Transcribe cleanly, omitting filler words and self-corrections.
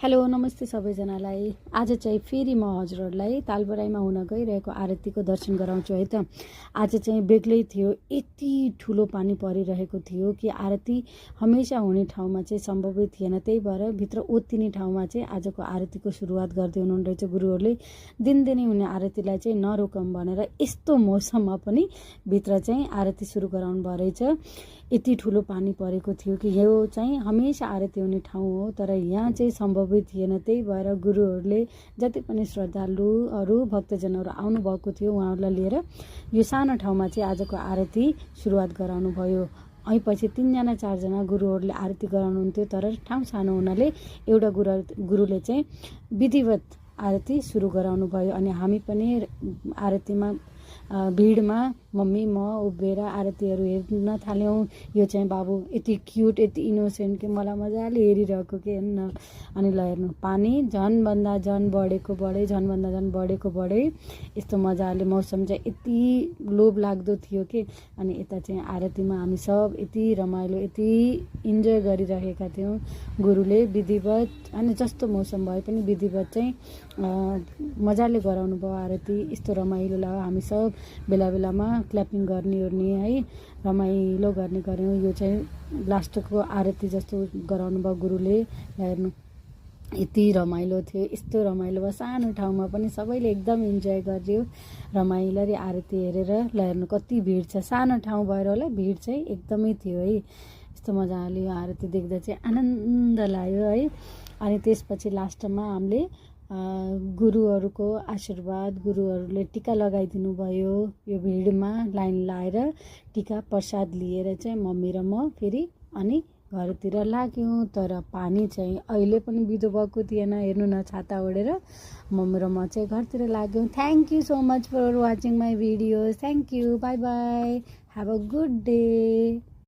Hello नमस्ते सबैजनालाई। आज चाहिँ फेरि म हजुरहरूलाई तालबराईमा हुन गइरहेको आरतीको दर्शन गराउँछु है त। आज चाहिँ बेग्लै थियो, यति ठुलो पानी परिरहेको थियो कि आरती हमेशा हुने ठाउँमा चाहिँ सम्भवै थिएन। त्यही भएर भित्र ओत्तिने ठाउँमा चाहिँ आजको आरतीको सुरुवात गर्दै हुनुहुँदो रहेछ गुरुहरूले। दिनदिनै हुने आरतीलाई चाहिँ नरोकौँ भनेर यस्तो मौसममा पनि भित्र चाहिँ आरती सुरु गराउनु भयो रहेछ। यति ठुलो पानी परेको थियो कि यो चाहिँ हमेशा आरती हुने ठाउँ हो, तर यहाँ चाहिँ सम्भवै थिएन। त्यही भएर गुरुहरूले जति पनि श्रद्धालुहरू भक्तजनहरू आउनुभएको थियो उहाँहरूलाई लिएर यो सानो ठाउँमा चाहिँ आजको आरती सुरुवात गराउनु भयो। અહીં पछि 3 जना 4 जना गुरुहरूले आरती गराउनुहुन्थ्यो, तर ठाउँ सानो हुनाले एउटा गुरुले चाहिँ विधिवत आरती सुरु गराउनु भयो। अनि हामी पनि आरतीमा भिडमा मम्मी म उभिएर आरतीहरू हेर्न थाल्यौँ। यो चाहिँ बाबु यति क्युट यति इनोसेन्ट कि मलाई मजाले हेरिरहेको के हेर्न। अनि ल हेर्नु पानी झनभन्दा झन बढेको बढे यस्तो मजाले मौसम चाहिँ यति लोभ लाग्दो थियो कि। अनि यता चाहिँ आरतीमा हामी सब यति रमाइलो यति इन्जोय गरिरहेका थियौँ। गुरुले विधिवत अनि जस्तो मौसम भए पनि विधिवत चाहिँ मजाले गराउनु भयो आरती। यस्तो रमाइलो लाग्यो। हामी सब बेला बेलामा क्ल्यापिङ गर्ने है रमाइलो गर्ने गऱ्यौँ। यो चाहिँ लास्टको आरती जस्तो गराउनु भयो गुरुले। हेर्नु यति रमाइलो थियो। यस्तो रमाइलो भयो सानो ठाउँमा पनि सबैले एकदम इन्जोय गर्यो रमाइलो आरती हेरेर। ल हेर्नु कति भिड छ, सानो ठाउँ भएर होला भिड चाहिँ एकदमै थियो है। यस्तो मजाले यो आरती देख्दा चाहिँ आनन्द लाग्यो है। अनि त्यसपछि लास्टमा हामीले गुरुहरूको आशीर्वाद, गुरुहरूले टीका लगाइदिनु भयो। यो भिडमा लाइन लाएर टीका प्रसाद लिएर चाहिँ मम्मी र म फेरि अनि घरतिर लाग्यौँ। तर पानी चाहिँ अहिले पनि बिदो भएको थिएन। हेर्नु न छाता ओढेर मम्मी र म चाहिँ घरतिर लाग्यौँ। Thank you so much for watching my videos. Thank you, bye bye, have a good day.